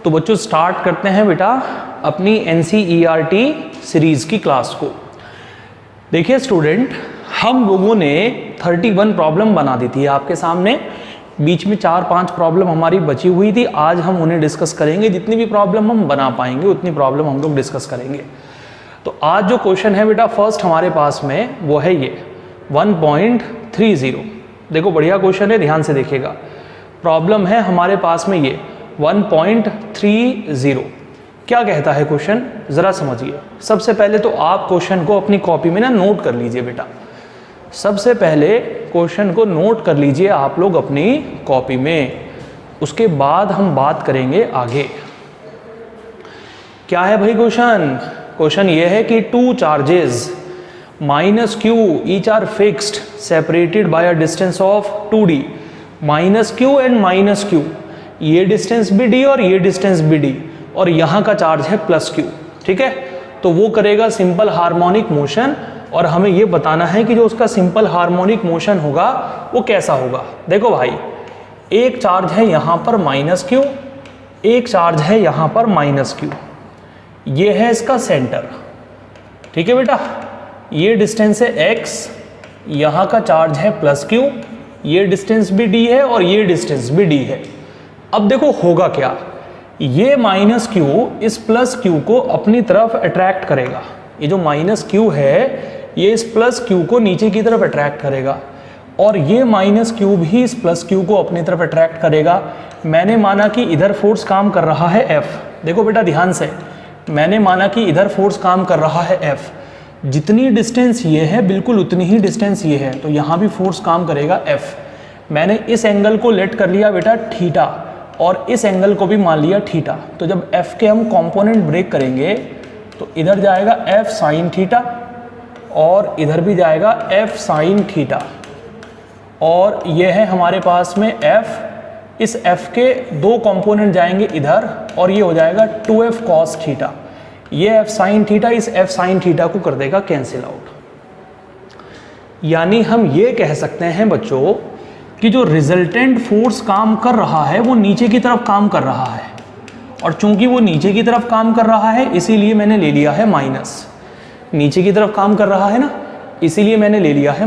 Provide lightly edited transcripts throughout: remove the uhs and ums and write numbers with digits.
तो बच्चों स्टार्ट करते हैं बेटा अपनी NCERT सीरीज़ की क्लास को। देखिए स्टूडेंट, हम लोगों ने 31 प्रॉब्लम बना दी थी आपके सामने, बीच में 4-5 प्रॉब्लम हमारी बची हुई थी। आज हम उन्हें डिस्कस करेंगे, जितनी भी प्रॉब्लम हम बना पाएंगे उतनी प्रॉब्लम हम लोग डिस्कस करेंगे। तो आज जो क्वेश्चन है बेटा फर्स्ट हमारे पास में वो है ये 1.30। देखो बढ़िया क्वेश्चन है, ध्यान से देखिएगा। प्रॉब्लम है हमारे पास में ये 1.30। क्या कहता है क्वेश्चन, ज़रा समझिए। सबसे पहले तो आप क्वेश्चन को अपनी कॉपी में ना नोट कर लीजिए बेटा। सबसे पहले क्वेश्चन को नोट कर लीजिए आप लोग अपनी कॉपी में, उसके बाद हम बात करेंगे आगे। क्या है भाई क्वेश्चन? क्वेश्चन ये है कि two charges -q each are fixed separated by a distance of 2d। -q and -q, ये डिस्टेंस भी d और ये डिस्टेंस भी d, और यहाँ का चार्ज है +q। ठीक है, तो वो करेगा सिंपल हार्मोनिक मोशन, और हमें ये बताना है कि जो उसका सिंपल हार्मोनिक मोशन होगा वो कैसा होगा। देखो भाई, एक चार्ज है यहाँ पर -q, एक चार्ज है यहाँ पर -q, ये है इसका सेंटर। ठीक है बेटा, ये डिस्टेंस है x, यहाँ का चार्ज है +q, ये डिस्टेंस भी d है और ये डिस्टेंस भी d है। अब देखो होगा क्या, ये -q इस +q को अपनी तरफ अट्रैक्ट करेगा। ये जो -q है ये इस +q को नीचे की तरफ अट्रैक्ट करेगा, और ये -q भी इस +q को अपनी तरफ अट्रैक्ट करेगा। मैंने माना कि इधर फोर्स काम कर रहा है F। देखो बेटा ध्यान से, मैंने माना कि इधर फोर्स काम कर रहा है F। जितनी डिस्टेंस ये है बिल्कुल उतनी ही डिस्टेंस ये है, तो यहाँ भी फोर्स काम करेगा F। मैंने इस एंगल को लेट कर लिया बेटा थीटा, और इस एंगल को भी मान लिया थीटा। तो जब F के हम कंपोनेंट ब्रेक करेंगे तो इधर जाएगा F साइन थीटा, और इधर भी जाएगा F साइन थीटा, और ये है हमारे पास में F। इस F के दो कंपोनेंट जाएंगे इधर, और ये हो जाएगा 2F cos थीटा। ये F साइन थीटा इस F साइन थीटा को कर देगा कैंसिल आउट। यानी हम ये कह सकते हैं बच्चों कि जो रिजल्टेंट फोर्स काम कर रहा है वो नीचे की तरफ काम कर रहा है, और चूंकि वो नीचे की तरफ काम कर रहा है इसीलिए मैंने ले लिया है माइनस। नीचे की तरफ काम कर रहा है ना, इसीलिए मैंने ले लिया है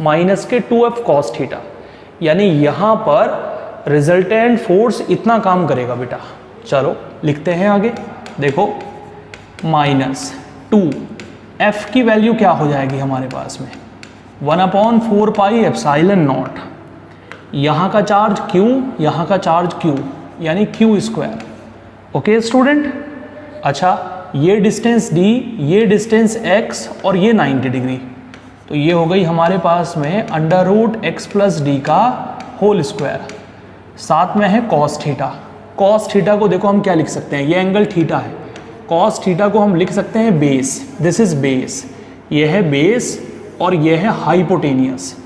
माइनस के 2F cos थीटा। यानी यहाँ पर रिजल्टेंट फोर्स इतना काम करेगा बेटा। चलो लिखते हैं आगे। देखो -2F की वैल्यू क्या हो जाएगी हमारे पास में 1/4 पाई एप्सिलॉन नॉट। यहाँ का चार्ज Q, यहाँ का चार्ज Q, यानी Q²। Okay student. अच्छा, ये डिस्टेंस D, ये डिस्टेंस x, और ये 90 डिग्री। तो ये हो गई हमारे पास में √x + d का होल स्क्वायर। साथ में है cos थीटा। cos थीटा को देखो हम क्या लिख सकते हैं, ये एंगल थीटा है। cos थीटा को हम लिख सकते हैं बेस, दिस इज बेस। ये है बेस और ये है हाइपोटेनियस।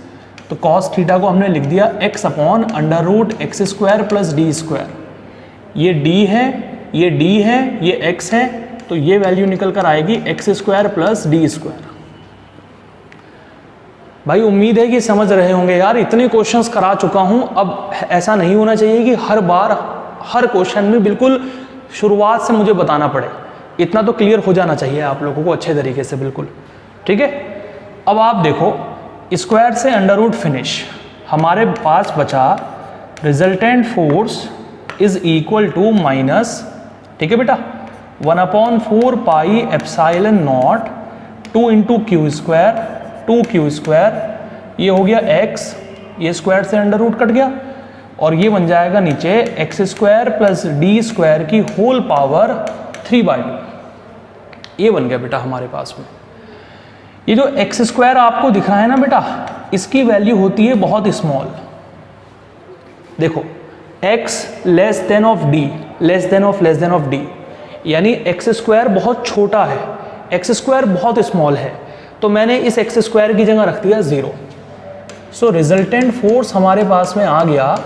तो cos थीटा को हमने लिख दिया x/√x² + d²। ये d है, ये d है, ये x है, तो ये वैल्यू निकल कर आएगी x² + d²। भाई उम्मीद है कि समझ रहे होंगे यार, इतने क्वेश्चंस करा चुका हूं। अब ऐसा नहीं होना चाहिए कि हर बार हर क्वेश्चन में बिल्कुल शुरुआत से मुझे बताना पड़े। इतना तो क्लियर हो जाना चाहिए आप लोगों को अच्छे तरीके से, बिल्कुल ठीक है। अब आप देखो, स्क्वायर से अंडर फिनिश, हमारे पास बचा resultant force is equal to minus, ठीक है बेटा, 1/4 pi epsilon not 2 × Q², 2Q², ये हो गया x, ये स्क्वायर से अंडर रूट कट गया, और ये बन जाएगा नीचे x² + d² की होल पावर 3/2। ये बन गया बेटा हमारे पास में। ये जो x² आपको दिख रहा है ना बेटा, इसकी वैल्यू होती है बहुत स्मॉल। देखो x d d, यानी x² बहुत छोटा है, x² बहुत स्मॉल है, तो मैंने इस x² की जगह रख दिया 0। सो रिजल्टेंट फोर्स हमारे पास में आ गया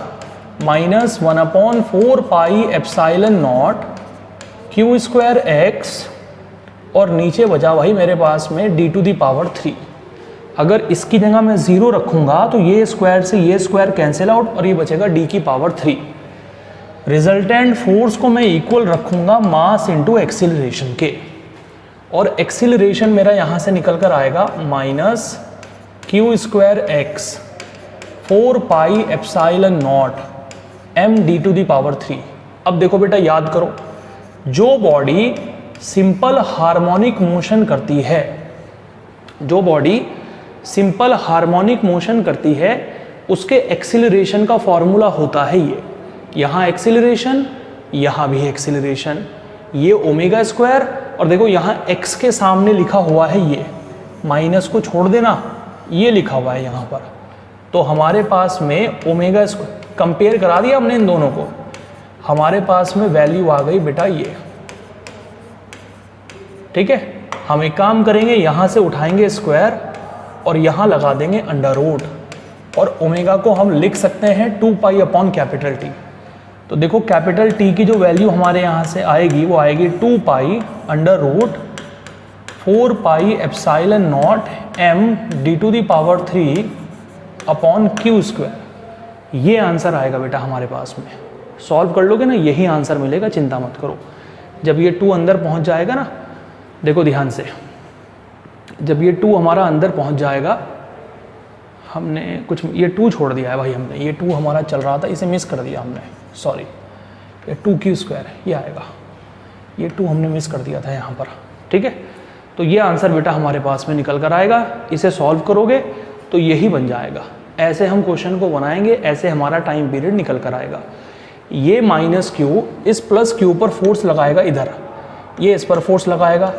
-1/4 पाई एप्सिलॉन नॉट Q²x, और नीचे बचा वही मेरे पास में d⁻3। अगर इसकी जगह मैं 0 रखूंगा तो ये स्क्वायर से ये स्क्वायर कैंसिल आउट, और ये बचेगा d⁻3। रिजल्टेंट फोर्स को मैं इक्वल रखूंगा मास इंटू एक्सिलरेशन के, और एक्सिलरेशन मेरा यहाँ से निकल कर आएगा minus q square x 4 pi epsilon naught m d to the power 3। अब देखो बेटा याद करो, जो बॉडी सिंपल हार्मोनिक मोशन करती है, जो बॉडी सिंपल हार्मोनिक मोशन करती है उसके एक्सिलरेशन का फॉर्मूला होता है ये, यहाँ एक्सिलरेशन, यहाँ भी एक्सिलरेशन, ये ओमेगा स्क्वायर, और देखो यहाँ x के सामने लिखा हुआ है ये, माइनस को छोड़ देना, ये लिखा हुआ है यहाँ पर। तो हमारे पास में ओमेगा स्क्वायर, कंपेयर करा दिया हमने इन दोनों को, हमारे पास में वैल्यू आ गई बेटा ये। ठीक है, हम एक काम करेंगे, यहाँ से उठाएंगे स्क्वायर और यहाँ लगा देंगे अंडर रूट, और ओमेगा को हम लिख सकते हैं 2 पाई अपॉन कैपिटल टी। तो देखो कैपिटल टी की जो वैल्यू हमारे यहाँ से आएगी वो आएगी 2 pi under root 4 pi epsilon naught m d to the power 3 upon q square. ये आंसर आएगा बेटा हमारे पास में। सॉल्व कर लोगे ना, यही आंसर मिलेगा, चिंता मत करो। जब ये 2 अंदर पहुँच जाएगा ना, देखो ध्यान से, जब ये 2 हमारा अंदर पहुँच जाएगा, हमने कुछ ये 2 छोड़ दिया है भाई, हमने ये 2 हमारा चल रहा था, इसे मिस कर दिया हमने, सॉरी, ये 2 क्यू स्क्वायर ये आएगा, ये 2 हमने मिस कर दिया था यहाँ पर। ठीक है, तो ये आंसर बेटा हमारे पास में निकल कर आएगा। इसे सॉल्व करोगे तो यही बन जाएगा। ऐसे हम क्वेश्चन को बनाएंगे, ऐसे हमारा टाइम पीरियड निकल कर आएगा। ये माइनस क्यू इस प्लस क्यू पर फोर्स लगाएगा इधर, ये इस पर फोर्स लगाएगा,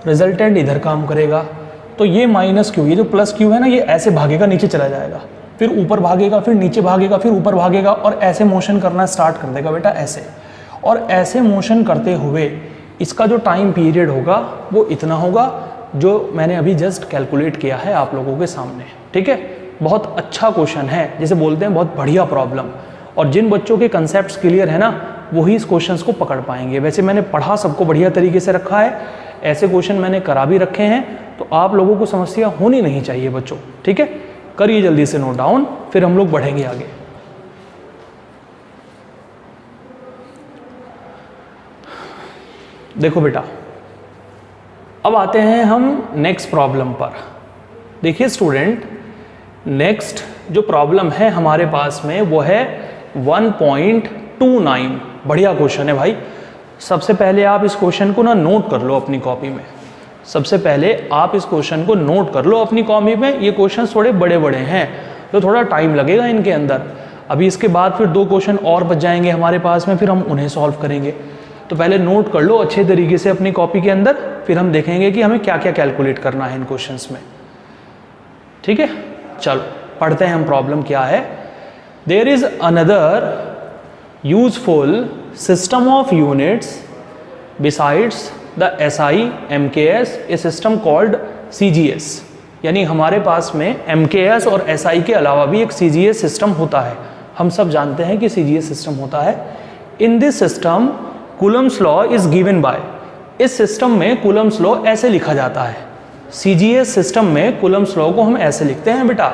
रिजल्टेंट इधर काम करेगा। तो ये माइनस क्यू, ये जो प्लस क्यू है ना, ये ऐसे भागेगा, नीचे चला जाएगा, फिर ऊपर भागेगा, फिर नीचे भागेगा, फिर ऊपर भागेगा, और ऐसे मोशन करना स्टार्ट कर देगा बेटा, ऐसे। और ऐसे मोशन करते हुए इसका जो टाइम पीरियड होगा वो इतना होगा, जो मैंने अभी जस्ट कैलकुलेट किया है आप लोगों के सामने। ठीक है, बहुत अच्छा क्वेश्चन है, जिसे बोलते हैं बहुत बढ़िया प्रॉब्लम। और जिन बच्चों के कंसेप्ट्स क्लियर है ना, वही इस क्वेश्चंस को पकड़ पाएंगे। वैसे मैंने पढ़ा सबको बढ़िया तरीके से रखा है, ऐसे क्वेश्चन मैंने करा भी रखे हैं, तो आप लोगों को समस्या होनी नहीं चाहिए बच्चों। ठीक है, करिए जल्दी से नोट डाउन, फिर हम लोग बढ़ेंगे आगे। देखो बेटा, अब आते हैं हम नेक्स्ट प्रॉब्लम पर। देखिए स्टूडेंट, नेक्स्ट जो प्रॉब्लम है हमारे पास में वो है 1.29। बढ़िया क्वेश्चन है भाई। सबसे पहले आप इस क्वेश्चन को ना नोट कर लो अपनी कॉपी में। सबसे पहले आप इस क्वेश्चन को नोट कर लो अपनी कॉपी में। ये क्वेश्चन थोड़े बड़े बड़े हैं, तो थोड़ा टाइम लगेगा इनके अंदर। अभी इसके बाद फिर 2 क्वेश्चन और बच जाएंगे हमारे पास में, फिर हम उन्हें सॉल्व करेंगे। तो पहले नोट कर लो अच्छे तरीके से अपनी कॉपी के अंदर, फिर हम देखेंगे कि हमें क्या क्या कैलकुलेट करना है इन क्वेश्चंस में। ठीक है, चलो पढ़ते हैं हम प्रॉब्लम क्या है। There is another useful system of units besides the SI MKS, a system called CGS। यानी हमारे पास में MKS और SI के अलावा भी एक CGS सिस्टम होता है। हम सब जानते हैं कि CGS सिस्टम होता है। In this system Coulomb's law is given by, इस सिस्टम में कूलम्स लॉ ऐसे लिखा जाता है। CGS सिस्टम में कूलम्स लॉ को हम ऐसे लिखते हैं बेटा,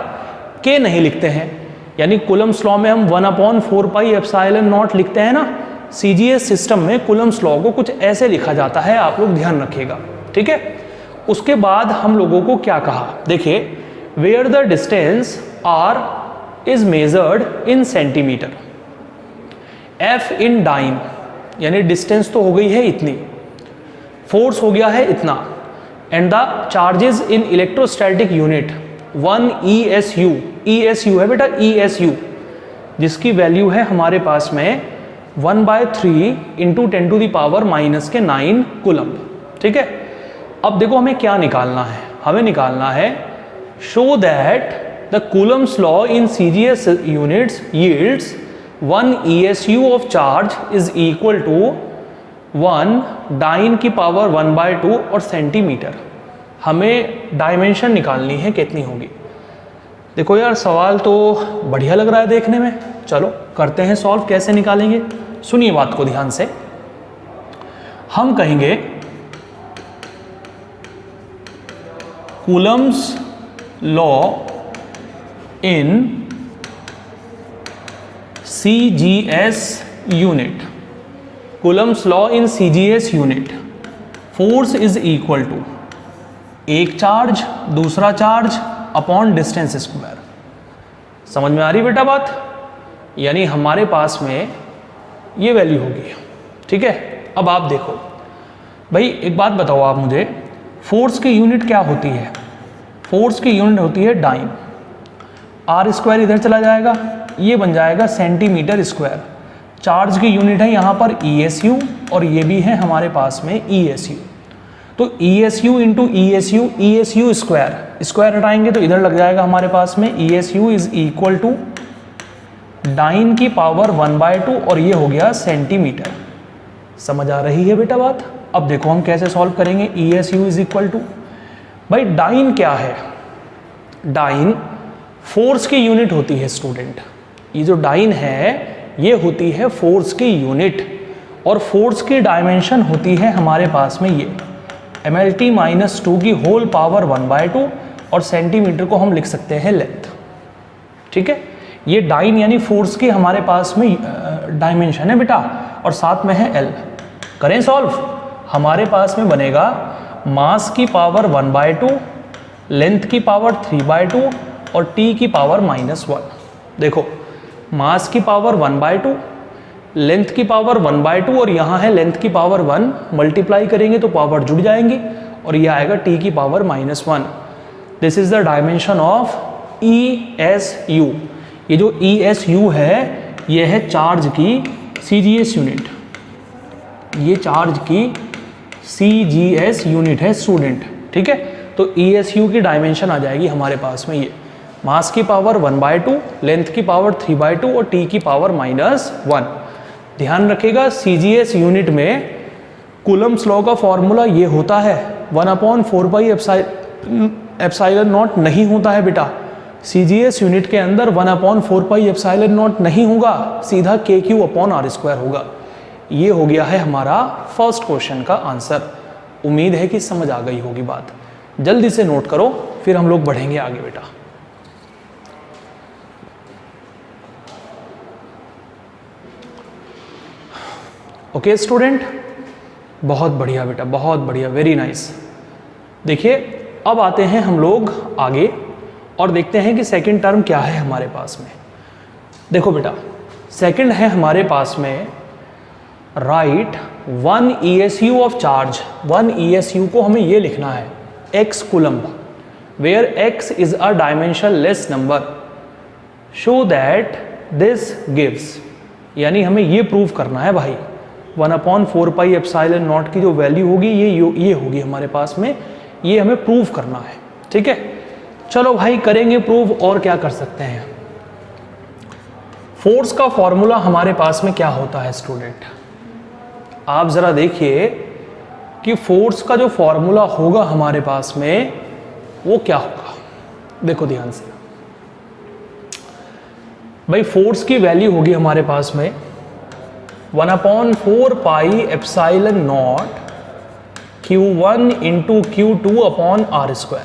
के नहीं लिखते हैं। यानी कूलम्स लॉ में हम 1/4 पाई एप्सिलॉन नॉट लिखते हैं ना, CGS सिस्टम में कूलम्स लॉ को कुछ ऐसे लिखा जाता है, आप लोग ध्यान रखिएगा। ठीक है, उसके बाद हम लोगों को क्या कहा, देखिए, where the distance R is measured in centimetre, F in dyne, यानी डिस्टेंस तो हो गई है इतनी, फोर्स हो गया है इतना, and the charges in electrostatic unit 1 ESU, ESU है बेटा, ESU, जिसकी वैल्यू है हमारे पास में 1/3 into 10 to the power -9 coulomb. ठीक है, अब देखो हमें क्या निकालना है, हमें निकालना है show that the coulomb's law in CGS units yields 1 ESU of charge is equal to 1 dyne की पावर 1/2 और सेंटीमीटर। हमें डायमेंशन निकालनी है, कितनी होगी। देखो यार, सवाल तो बढ़िया लग रहा है देखने में, चलो करते हैं सॉल्व। कैसे निकालेंगे, सुनिए बात को ध्यान से। हम कहेंगे coulomb's law in CGS unit, coulomb's law in CGS unit, force is equal to एक चार्ज दूसरा चार्ज अपॉन डिस्टेंस स्क्वायर। समझ में आ रही बेटा बात? यानी हमारे पास में ये वैल्यू होगी, ठीक है। अब आप देखो भाई, एक बात बताओ आप मुझे, फोर्स की यूनिट क्या होती है? फोर्स की यूनिट होती है डाइन। आर स्क्वायर इधर चला जाएगा, ये बन जाएगा सेंटीमीटर स्क्वायर। चार्ज की यूनिट है यहाँ पर ESU और ये भी है हमारे पास में ESU। तो ESU into ESU, ESU square, square हटाएंगे तो इधर लग जाएगा हमारे पास में ESU is equal to dyne की पावर 1/2 और ये हो गया सेंटीमीटर। समझ आ रही है बेटा बात? अब देखो हम कैसे सॉल्व करेंगे। ESU इज इक्वल टू, भाई डाइन क्या है? डाइन फोर्स की यूनिट होती है स्टूडेंट। ये जो डाइन है ये होती है फोर्स की यूनिट, और फोर्स की डायमेंशन होती है हमारे पास में ये MLT-2 की होल पावर 1/2 और सेंटीमीटर को हम लिख सकते हैं लेंथ, ठीक है। ये डाइन यानी फोर्स की हमारे पास में डायमेंशन है बेटा, और साथ में है L। करें सॉल्व, हमारे पास में बनेगा मास की पावर 1/2, लेंथ की पावर 3/2 और T की पावर -1। देखो मास की पावर 1/2, लेंथ की पावर 1/2 और यहाँ है लेंथ की पावर 1, मल्टीप्लाई करेंगे तो पावर जुड़ जाएंगी और ये आएगा T की power -1। This is the dimension of ESU। ये जो ESU है ये है चार्ज की CGS यूनिट, ये चार्ज की CGS यूनिट है स्टूडेंट, ठीक है। तो ESU की डायमेंशन आ जाएगी हमारे पास में ये मास की पावर 1/2, लेंथ की पावर 3/2 और T की पावर -1। ध्यान रखिएगा CGS यूनिट में कूलम्स लॉ का फॉर्मूला ये होता है 1/4 एप्सिलॉन नॉट नहीं होता है बेटा। CGS यूनिट के अंदर 1/4 एप्सिलॉन नॉट नहीं होगा, सीधा KQ/R² होगा। ये हो गया है हमारा फर्स्ट क्वेश्चन का आंसर। उम्मीद है कि समझ आ गई होगी बात। जल्दी से नोट करो, फिर हम लोग बढ़ेंगे आगे बेटा। ओके स्टूडेंट, बहुत बढ़िया बेटा, बहुत बढ़िया, वेरी नाइस। देखिए अब आते हैं हम लोग आगे और देखते हैं कि सेकंड टर्म क्या है हमारे पास में। देखो बेटा, सेकंड है हमारे पास में right 1 ESU of charge. 1 ESU को हमें ये लिखना है x coulomb, where x is a dimensionless number, show that this gives. यानी हमें ये प्रूव करना है भाई 1/4 एप्सिलॉन नॉट की जो वैल्यू होगी ये होगी हमारे पास में, ये हमें प्रूव करना है, ठीक है। चलो भाई करेंगे प्रूव, और क्या कर सकते हैं। फोर्स का फॉर्मूला हमारे पास में क्या होता है स्टूडेंट? आप जरा देखिए कि फोर्स का जो फॉर्मूला होगा हमारे पास में वो क्या होगा। देखो ध्यान से भाई, फोर्स की वैल्यू होगी हमारे पास में 1/4 epsilon not Q1 into Q2/R²।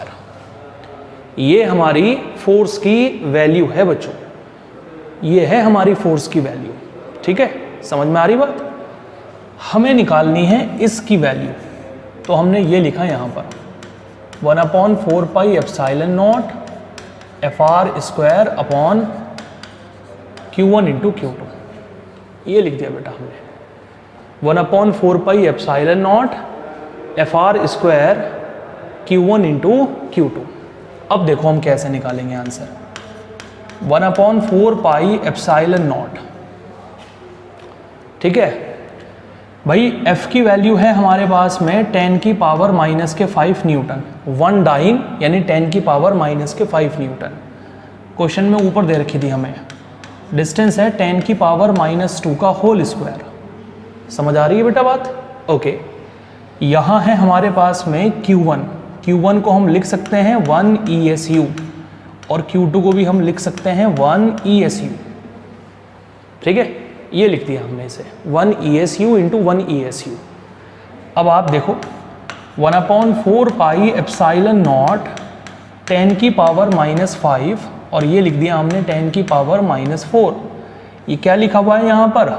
ये हमारी फोर्स की वैल्यू है बच्चों, ये है हमारी फोर्स की वैल्यू, ठीक है। समझ में आ रही बात? हमें निकालनी है इसकी वैल्यू, तो हमने ये लिखा यहाँ पर 1/4 epsilon not FR² Q1 into Q2, ये लिख दिया बेटा हमने 1/4 epsilon not FR² Q1 into Q2। अब देखो हम कैसे निकालेंगे आंसर। 1/4 एप्सिलॉन नॉट, ठीक है भाई। F की वैल्यू है हमारे पास में 10 की पावर -5 न्यूटन, 1 डाइन यानी 10 की पावर -5 न्यूटन। क्वेश्चन में ऊपर दे रखी थी हमें, डिस्टेंस है 10 की पावर -2 का होल स्क्वायर। समझ आ रही है बेटा बात? ओके, यहाँ है हमारे पास में Q1 को हम लिख सकते हैं 1 ESU और Q2 को भी हम लिख सकते हैं 1 ESU, ठीक है। ये लिख दिया हमने इसे 1 ESU इंटू 1 ESU। अब आप देखो 1/4 एप्सिलॉन नॉट 10 की पावर -5 और ये लिख दिया हमने 10 की पावर -4। ये क्या लिखा हुआ है यहाँ पर?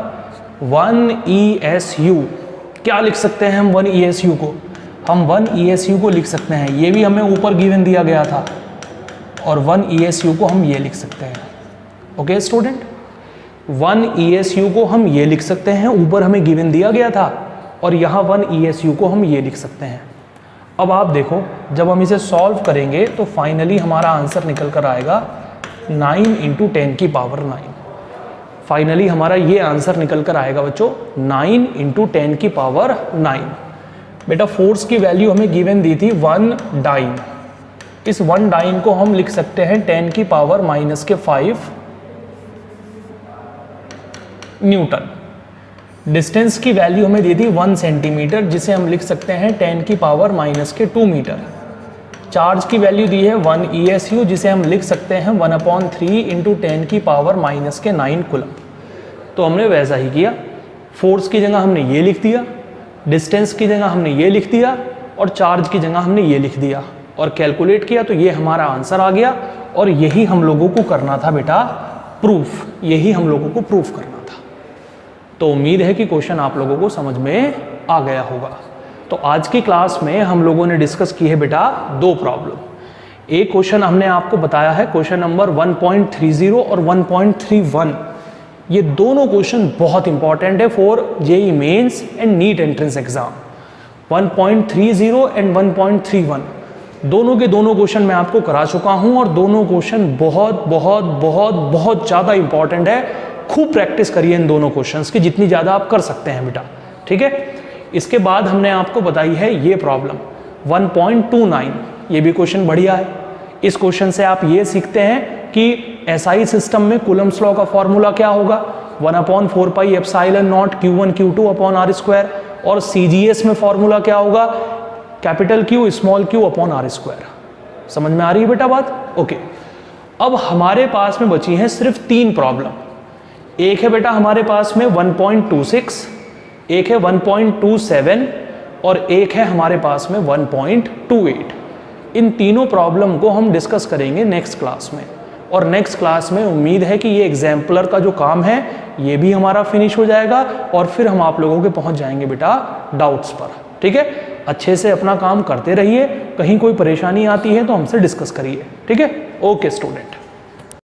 1 ESU, क्या लिख सकते हैं हम 1 ESU को? हम 1 ESU को लिख सकते हैं, ये भी हमें ऊपर गिवन दिया गया था, और 1 ESU को हम ये लिख सकते हैं। ओके स्टूडेंट, 1 ESU को हम ये लिख सकते हैं, ऊपर हमें गिवन दिया गया था, और यहाँ 1 ESU को हम ये लिख सकते हैं। अब आप देखो, जब हम इसे सॉल्व करेंगे तो फाइनली हमारा आंसर निकल कर आएगा 9 × 10 की पावर 9। फाइनली हमारा ये आंसर निकल कर आएगा बच्चों 9 × 10 की पावर 9। बेटा फोर्स की वैल्यू हमें गिवन दी थी 1 डाइन। इस 1 डाइन को हम लिख सकते हैं 10 की पावर -5 न्यूटन। डिस्टेंस की वैल्यू हमें दी थी 1 सेंटीमीटर, जिसे हम लिख सकते हैं 10 की पावर -2 मीटर। चार्ज की वैल्यू दी है 1 ESU, जिसे हम लिख सकते हैं 1/3 × 10 की पावर -9 कूलम। तो हमने वैसा ही किया, फोर्स की जगह हमने ये लिख दिया, डिस्टेंस की जगह हमने ये लिख दिया, और चार्ज की जगह हमने ये लिख दिया, और कैलकुलेट किया तो ये हमारा आंसर आ गया। और यही हम लोगों को करना था बेटा प्रूफ, यही हम लोगों को प्रूफ करना था। तो उम्मीद है कि क्वेश्चन आप लोगों को समझ में आ गया होगा। तो आज की क्लास में हम लोगों ने डिस्कस की है बेटा 2 प्रॉब्लम। एक क्वेश्चन हमने आपको बताया है क्वेश्चन नंबर 1.30 और 1.31। ये दोनों क्वेश्चन बहुत इंपॉर्टेंट है for JEE mains and NEET entrance exam. 1.30 and 1.31 दोनों के दोनों क्वेश्चन मैं आपको करा चुका हूं, और दोनों क्वेश्चन बहुत बहुत बहुत बहुत ज़्यादा इंपॉर्टेंट है। खूब प्रैक्टिस करिए इन दोनों क्वेश्चंस की, जितनी ज़्यादा आप कर सकते हैं बेटा, ठीक है। इसके बाद हमने आपको बताई है ये प्रॉब्लम 1.29। ये भी क्वेश्चन बढ़िया है। इस क्वेश्चन से आप ये सीखते हैं कि एसआई सिस्टम में कूलम्स लॉ का फॉर्मूला क्या होगा, 1/4πε0 Q1 Q2/r², और CGS में फॉर्मूला क्या होगा, कैपिटल Q स्मॉल Q/r²। समझ में आ रही है बेटा बात? ओके। अब हमारे पास में बची हैं सिर्फ 3 प्रॉब्लम। एक है बेटा हमारे पास में 1.26, एक है 1.27, और एक है हमारे पास में 1.28। इन तीनों प्रॉब्लम को हम डिस्कस करेंगे नेक्स्ट क्लास में, और नेक्स्ट क्लास में उम्मीद है कि ये एग्जाम्पलर का जो काम है ये भी हमारा फिनिश हो जाएगा, और फिर हम आप लोगों के पहुंच जाएंगे बेटा डाउट्स पर, ठीक है। अच्छे से अपना काम करते रहिए, कहीं कोई परेशानी आती है तो हमसे डिस्कस करिए, ठीक है। Okay student.